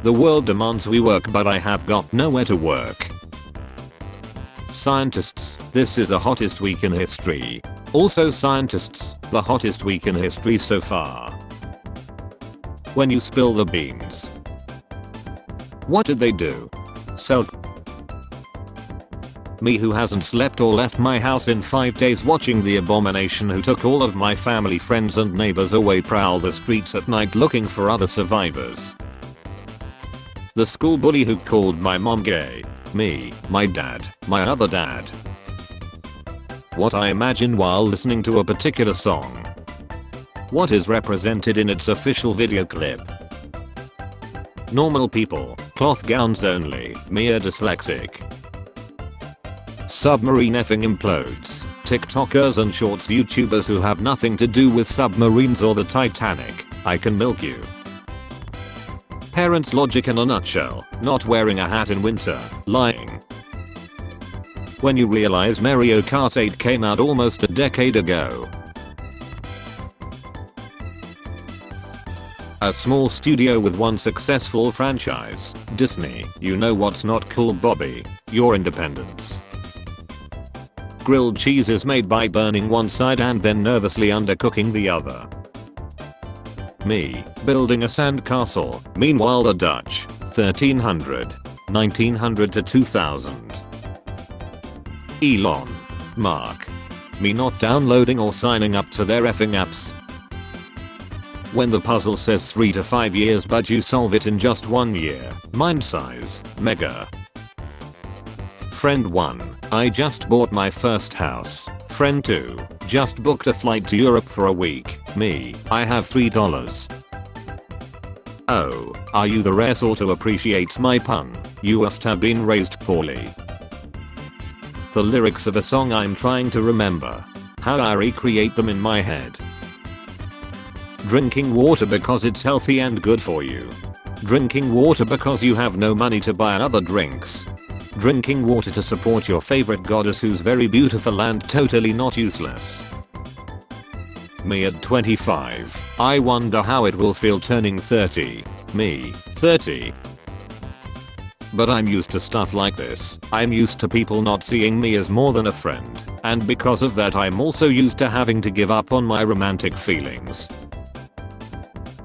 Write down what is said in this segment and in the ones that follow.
The world demands we work, but I have got nowhere to work. Scientists, this is the hottest week in history. Also scientists, the hottest week in history so far. When you spill the beans. What did they do? Sell. Me who hasn't slept or left my house in 5 days watching the abomination who took all of my family, friends and neighbors away prowl the streets at night looking for other survivors. The school bully who called my mom gay. Me, my dad, my other dad. What I imagine while listening to a particular song. What is represented in its official video clip. Normal people, cloth gowns only, me a dyslexic. Submarine effing implodes, TikTokers and shorts YouTubers who have nothing to do with submarines or the Titanic, I can milk you. Parents' logic in a nutshell, not wearing a hat in winter, lying. When you realize Mario Kart 8 came out almost a decade ago. A small studio with one successful franchise, Disney, you know what's not cool, Bobby? Your independence. Grilled cheese is made by burning one side and then nervously undercooking the other. Me, building a sandcastle, meanwhile the Dutch, 1300, 1900 to 2000. Elon. Mark. Me not downloading or signing up to their effing apps. When the puzzle says 3 to 5 years but you solve it in just 1 year, mind size, mega. Friend 1, I just bought my first house. Friend 2, just booked a flight to Europe for a week. Me, I have $3. Oh, are you the rare sort who appreciates my pun? You must have been raised poorly. The lyrics of a song I'm trying to remember. How I recreate them in my head. Drinking water because it's healthy and good for you. Drinking water because you have no money to buy other drinks. Drinking water to support your favorite goddess who's very beautiful and totally not useless. Me at 25. I wonder how it will feel turning 30. Me, 30. But I'm used to stuff like this. I'm used to people not seeing me as more than a friend, and because of that I'm also used to having to give up on my romantic feelings.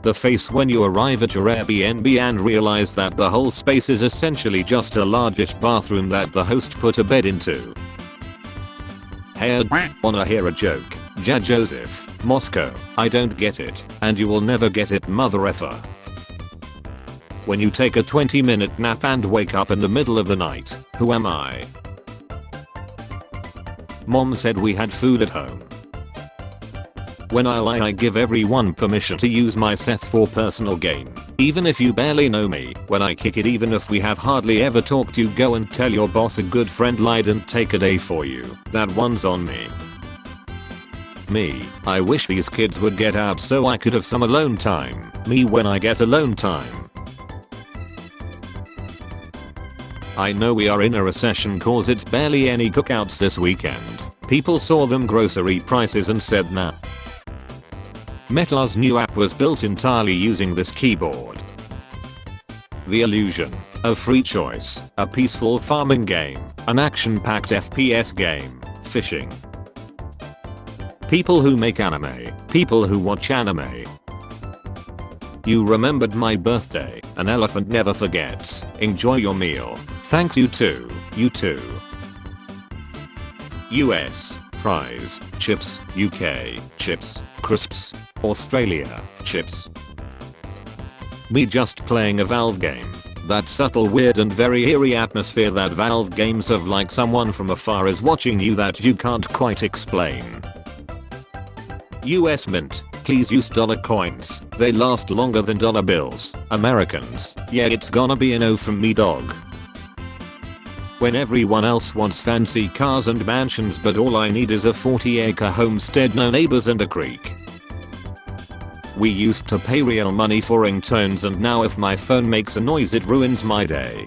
The face when you arrive at your Airbnb and realize that the whole space is essentially just a largish bathroom that the host put a bed into. Hey, wanna hear a joke? Ja Joseph, Moscow, I don't get it, and you will never get it, mother effer. When you take a 20-minute nap and wake up in the middle of the night, who am I? Mom said we had food at home. When I lie I give everyone permission to use my Seth for personal gain. Even if you barely know me, when I kick it even if we have hardly ever talked you go and tell your boss a good friend lied and take a day for you. That one's on me. Me, I wish these kids would get out so I could have some alone time. Me when I get alone time. I know we are in a recession cause it's barely any cookouts this weekend. People saw them grocery prices and said nah. Meta's new app was built entirely using this keyboard. The illusion of free choice, a peaceful farming game, an action-packed FPS game, fishing. People who make anime, people who watch anime. You remembered my birthday, an elephant never forgets. Enjoy your meal. Thanks you too, you too. US, fries, chips, UK, chips, crisps, Australia, chips. Me just playing a Valve game. That subtle, weird and very eerie atmosphere that Valve games have, like someone from afar is watching you that you can't quite explain. US Mint, please use dollar coins, they last longer than dollar bills. Americans, yeah it's gonna be a no from me dog. When everyone else wants fancy cars and mansions but all I need is a 40-acre homestead, no neighbors and a creek. We used to pay real money for ringtones and now if my phone makes a noise it ruins my day.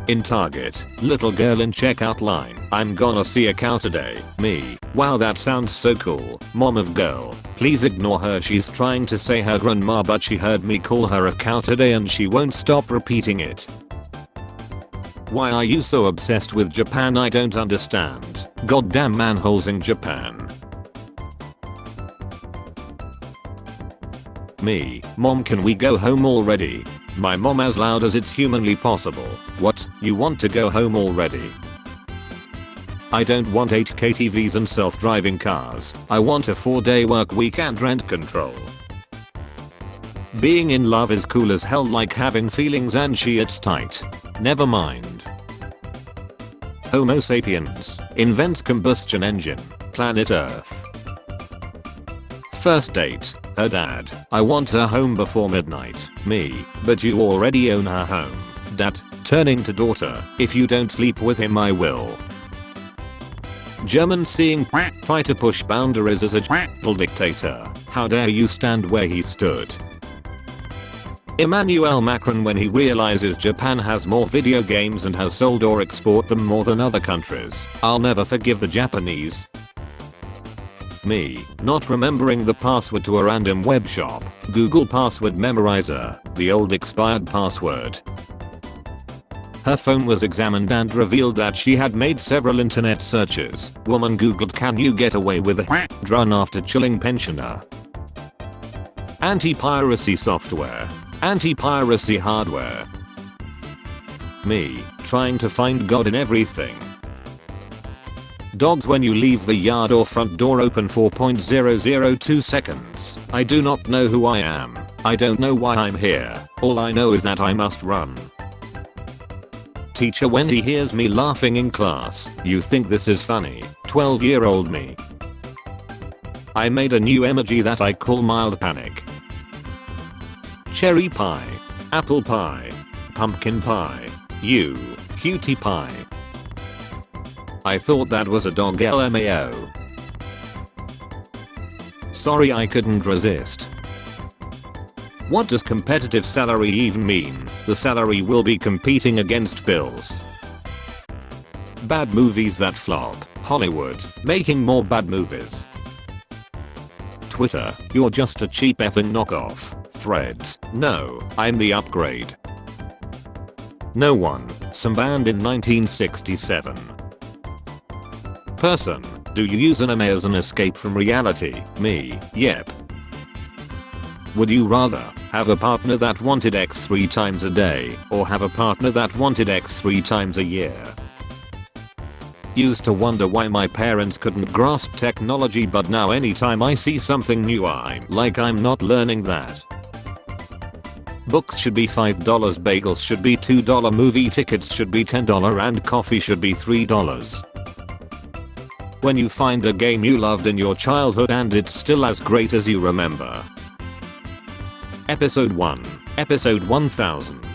In Target, little girl in checkout line. I'm gonna see a cow today. Me. Wow, that sounds so cool. Mom of girl. Please ignore her, she's trying to say her grandma, but she heard me call her a cow today and she won't stop repeating it. Why are you so obsessed with Japan? I don't understand. Goddamn manholes in Japan. Me. Mom, can we go home already? My mom, as loud as it's humanly possible. What? You want to go home already? I don't want 8K TVs and self-driving cars. I want a 4-day work week and rent control. Being in love is cool as hell, like having feelings, and it's tight. Never mind. Homo sapiens invents combustion engine. Planet Earth. First date. Her dad. I want her home before midnight. Me. But you already own her home. Dad. Turning to daughter. If you don't sleep with him, I will. German seeing try to push boundaries as a dictator. How dare you stand where he stood. Emmanuel Macron when he realizes Japan has more video games and has sold or export them more than other countries. I'll never forgive the Japanese. Me. Not remembering the password to a random web shop. Google password memorizer. The old expired password. Her phone was examined and revealed that she had made several internet searches. Woman googled, can you get away with a drone after chilling pensioner? Anti-piracy software. Anti-piracy hardware. Me. Trying to find God in everything. Dogs when you leave the yard or front door open 4.002 seconds. I do not know who I am. I don't know why I'm here. All I know is that I must run. Teacher when he hears me laughing in class. You think this is funny? 12-year-old me. I made a new emoji that I call mild panic. Cherry pie. Apple pie. Pumpkin pie. You. Cutie pie. I thought that was a dog, LMAO. Sorry, I couldn't resist. What does competitive salary even mean? The salary will be competing against bills. Bad movies that flop. Hollywood, making more bad movies. Twitter, you're just a cheap effing knockoff. Threads, no, I'm the upgrade. No one, some band in 1967. Person, do you use anime as an escape from reality? Me, yep. Would you rather have a partner that wanted X 3 times a day or have a partner that wanted X 3 times a year? Used to wonder why my parents couldn't grasp technology, but now anytime I see something new I'm like, I'm not learning that. Books should be $5, bagels should be $2, movie tickets should be $10 and coffee should be $3. When you find a game you loved in your childhood and it's still as great as you remember. Episode 1. Episode 1000.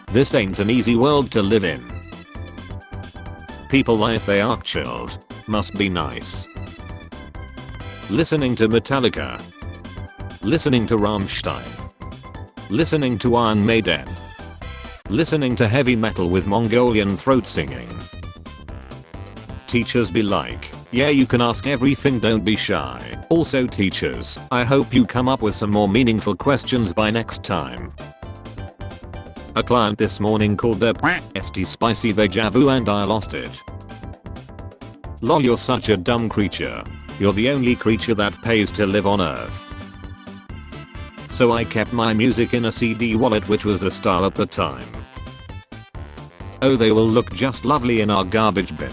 This ain't an easy world to live in. People if they are chilled. Must be nice. Listening to Metallica. Listening to Rammstein. Listening to Iron Maiden. Listening to heavy metal with Mongolian throat singing. Teachers be like, yeah, you can ask everything, don't be shy. Also teachers, I hope you come up with some more meaningful questions by next time. A client this morning called their st spicy deja vu and I lost it. Lol, you're such a dumb creature. You're the only creature that pays to live on Earth. So I kept my music in a CD wallet, which was a star at the time. Oh, they will look just lovely in our garbage bin.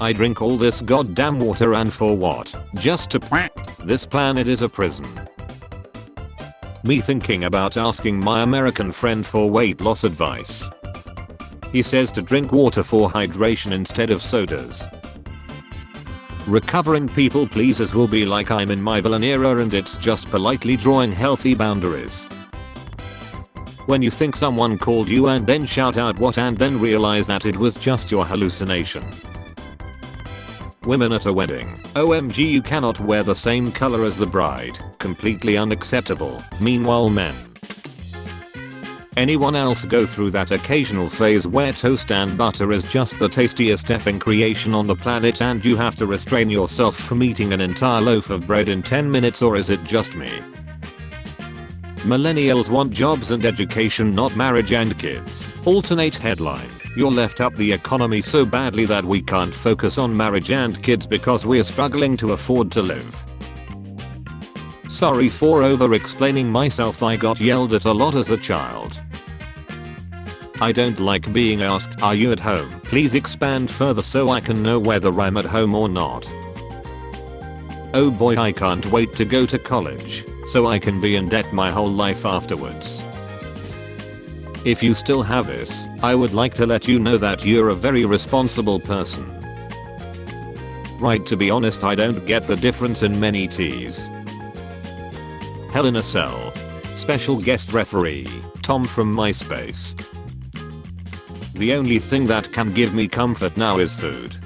I drink all this goddamn water, and for what? Just to this planet is a prison. Me thinking about asking my American friend for weight loss advice. He says to drink water for hydration instead of sodas. Recovering people pleasers will be like I'm in my villain era and it's just politely drawing healthy boundaries. When you think someone called you and then shout out what and then realize that it was just your hallucination. Women at a wedding. OMG, you cannot wear the same color as the bride. Completely unacceptable. Meanwhile men. Anyone else go through that occasional phase where toast and butter is just the tastiest effing creation on the planet and you have to restrain yourself from eating an entire loaf of bread in 10 minutes, or is it just me? Millennials want jobs and education, not marriage and kids. Alternate headline. You're left up the economy so badly that we can't focus on marriage and kids because we're struggling to afford to live. Sorry for over-explaining myself, I got yelled at a lot as a child. I don't like being asked, are you at home? Please expand further so I can know whether I'm at home or not. Oh boy, I can't wait to go to college, so I can be in debt my whole life afterwards. If you still have this, I would like to let you know that you're a very responsible person. Right, to be honest, I don't get the difference in many teas. Hell in a Cell. Special guest referee, Tom from MySpace. The only thing that can give me comfort now is food.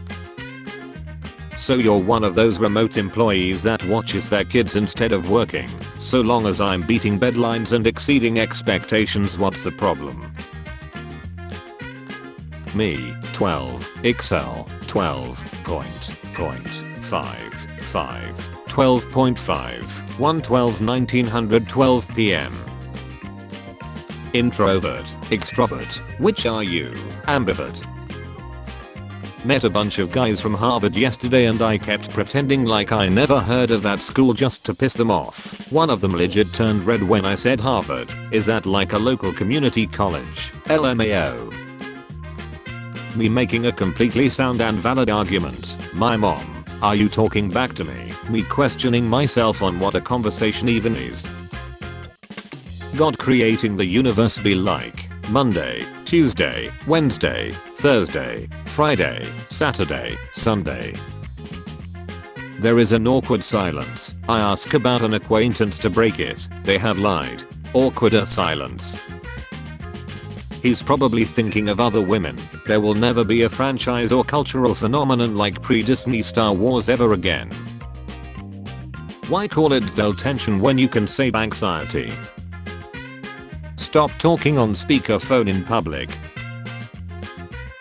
So you're one of those remote employees that watches their kids instead of working. So long as I'm beating deadlines and exceeding expectations, what's the problem? Me, 12, XL, 12.5, 12.5, 112 1900 12 p.m. Introvert, extrovert, which are you? Ambivert. Met a bunch of guys from Harvard yesterday and I kept pretending like I never heard of that school just to piss them off. One of them legit turned red when I said Harvard. Is that like a local community college? LMAO. Me making a completely sound and valid argument. My mom, are you talking back to me? Me questioning myself on what a conversation even is. God creating the universe be like Monday, Tuesday, Wednesday, Thursday, Friday, Saturday, Sunday. There is an awkward silence. I ask about an acquaintance to break it. They have lied. Awkwarder silence. He's probably thinking of other women. There will never be a franchise or cultural phenomenon like pre-Disney Star Wars ever again. Why call it Zell tension when you can say anxiety? Stop talking on speakerphone in public.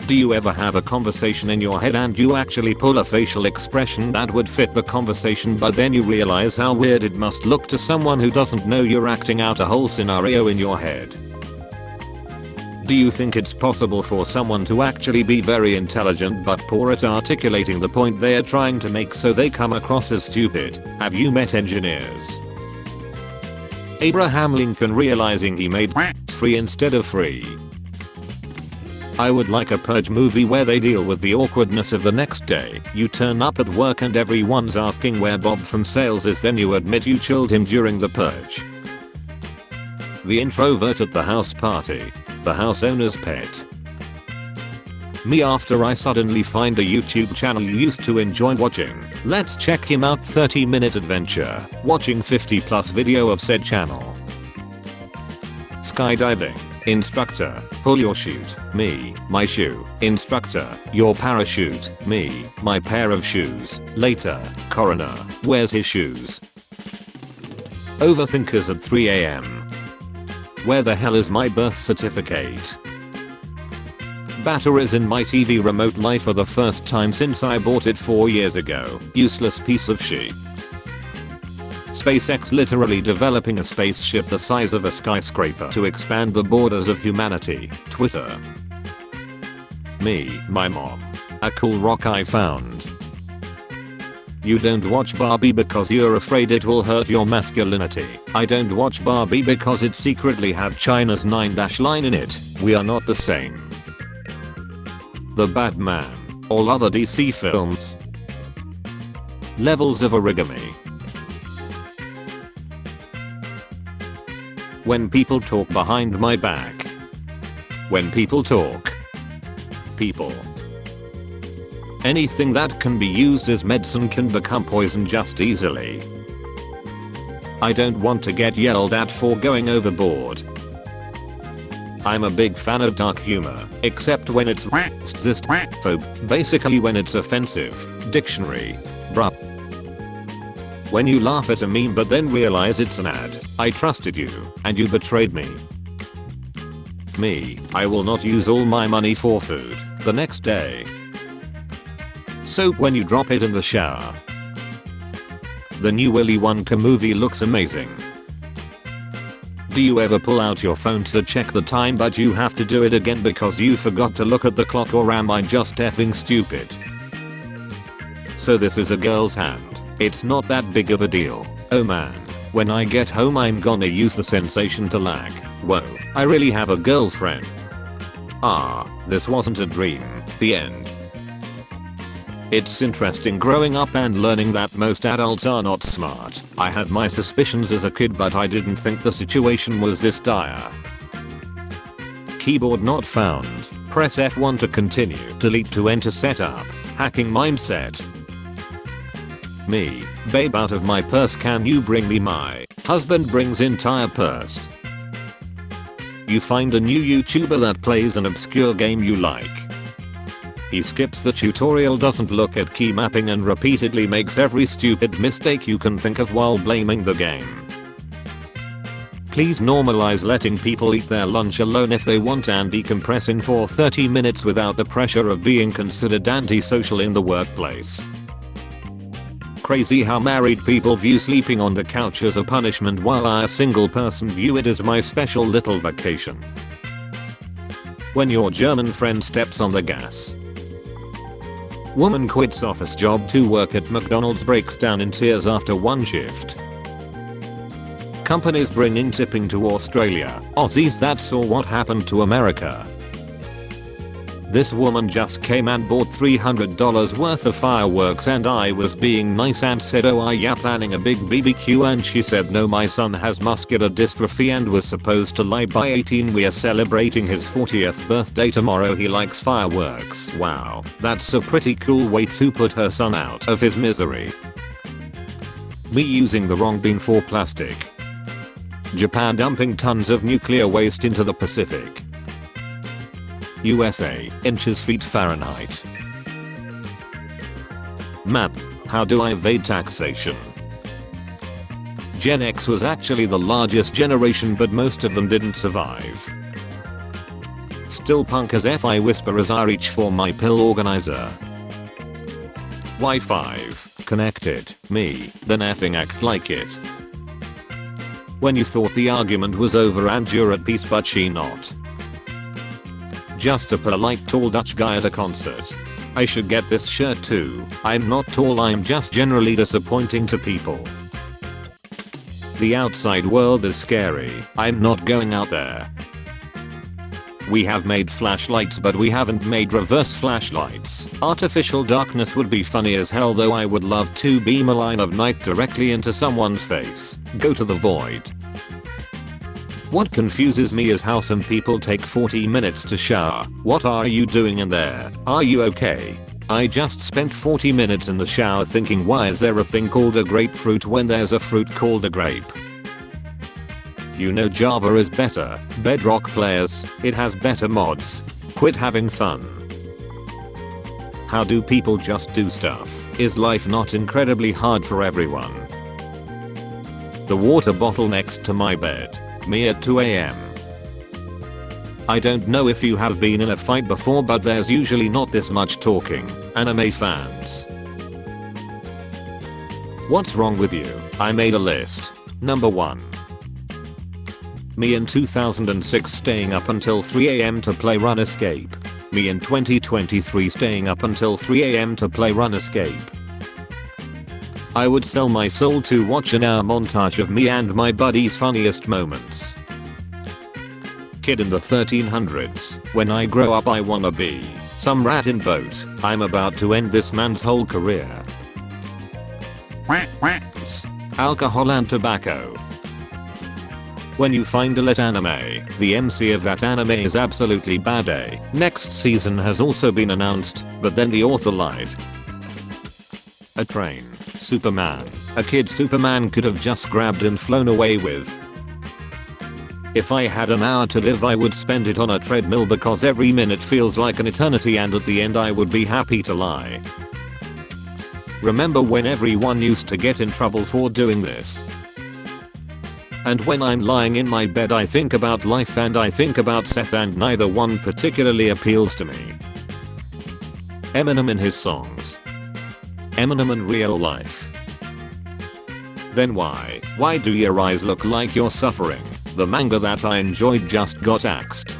Do you ever have a conversation in your head and you actually pull a facial expression that would fit the conversation, but then you realize how weird it must look to someone who doesn't know you're acting out a whole scenario in your head? Do you think it's possible for someone to actually be very intelligent but poor at articulating the point they're trying to make so they come across as stupid? Have you met engineers? Abraham Lincoln realizing he made free instead of free. I would like a Purge movie where they deal with the awkwardness of the next day. You turn up at work and everyone's asking where Bob from sales is, then you admit you chilled him during the purge. The introvert at the house party. The house owner's pet. Me after I suddenly find a YouTube channel you used to enjoy watching. Let's check him out, 30-minute adventure. Watching 50+ video of said channel. Skydiving. Instructor, pull your chute. Me, my shoe. Instructor, your parachute. Me, my pair of shoes. Later, coroner, where's his shoes? Overthinkers at 3 a.m. Where the hell is my birth certificate? Batteries in my TV remote light for the first time since I bought it 4 years ago. Useless piece of shit. SpaceX literally developing a spaceship the size of a skyscraper to expand the borders of humanity. Twitter. Me, my mom. A cool rock I found. You don't watch Barbie because you're afraid it will hurt your masculinity. I don't watch Barbie because it secretly had China's 9- line in it. We are not the same. The Batman. All other DC films. Levels of origami. When people talk behind my back. When people talk. People. Anything that can be used as medicine can become poison just easily. I don't want to get yelled at for going overboard. I'm a big fan of dark humor, except when it's racist, basically when it's offensive. Dictionary. Bruh. When you laugh at a meme but then realize it's an ad. I trusted you, and you betrayed me. Me, I will not use all my money for food the next day. Soap when you drop it in the shower. The new Willy Wonka movie looks amazing. Do you ever pull out your phone to check the time but you have to do it again because you forgot to look at the clock, or am I just effing stupid? So this is a girl's hand. It's not that big of a deal. Oh man. When I get home I'm gonna use the sensation to lag. Whoa, I really have a girlfriend. Ah, this wasn't a dream. The end. It's interesting growing up and learning that most adults are not smart. I had my suspicions as a kid, but I didn't think the situation was this dire. Keyboard not found. Press F1 to continue. Delete to enter setup. Hacking mindset. Me, babe, out of my purse, can you bring me my husband brings entire purse. You find a new YouTuber that plays an obscure game you like. He skips the tutorial, doesn't look at key mapping, and repeatedly makes every stupid mistake you can think of while blaming the game. Please normalize letting people eat their lunch alone if they want and decompressing for 30 minutes without the pressure of being considered antisocial in the workplace. Crazy how married people view sleeping on the couch as a punishment while I, a single person, view it as my special little vacation. When your German friend steps on the gas. Woman quits office job to work at McDonald's, breaks down in tears after one shift. Companies bringing tipping to Australia. Aussies that saw what happened to America. This woman just came and bought $300 worth of fireworks, and I was being nice and said, oh are ya planning a big BBQ, and she said no, my son has muscular dystrophy and was supposed to lie. By 18 we are celebrating his 40th birthday tomorrow, he likes fireworks. Wow, that's a pretty cool way to put her son out of his misery. Me using the wrong bin for plastic. Japan dumping tons of nuclear waste into the Pacific. USA, inches feet Fahrenheit. Man, how do I evade taxation? Gen X was actually the largest generation, but most of them didn't survive. Still punk as F, I whisper as I reach for my pill organizer. Y5, connected, me, then effing act like it. When you thought the argument was over and you're at peace, but she not. Just a polite tall Dutch guy at a concert. I should get this shirt too. I'm not tall, I'm just generally disappointing to people. The outside world is scary. I'm not going out there. We have made flashlights, but we haven't made reverse flashlights. Artificial darkness would be funny as hell, though I would love to beam a line of night directly into someone's face. Go to the void. What confuses me is how some people take 40 minutes to shower. What are you doing in there? Are you okay? I just spent 40 minutes in the shower thinking, why is there a thing called a grapefruit when there's a fruit called a grape? You know Java is better. Bedrock players, it has better mods. Quit having fun. How do people just do stuff? Is life not incredibly hard for everyone? The water bottle next to my bed. Me at 2 AM. I don't know if you have been in a fight before, but there's usually not this much talking. Anime fans. What's wrong with you? I made a list. Number 1. Me in 2006 staying up until 3 AM to play Run Escape. Me in 2023 staying up until 3 AM to play Run Escape. I would sell my soul to watch an hour montage of me and my buddy's funniest moments. Kid in the 1300s. When I grow up I wanna be some rat in boat. I'm about to end this man's whole career. Alcohol and tobacco. When you find a lit anime, the MC of that anime is absolutely bad. A next season has also been announced, but then the author lied. A train. Superman. A kid Superman could have just grabbed and flown away with. If I had an hour to live I would spend it on a treadmill because every minute feels like an eternity, and at the end I would be happy to lie. Remember when everyone used to get in trouble for doing this? And when I'm lying in my bed I think about life and I think about Seth and neither one particularly appeals to me. Eminem in his songs. Eminem in real life. Then why do your eyes look like you're suffering? The manga that I enjoyed just got axed.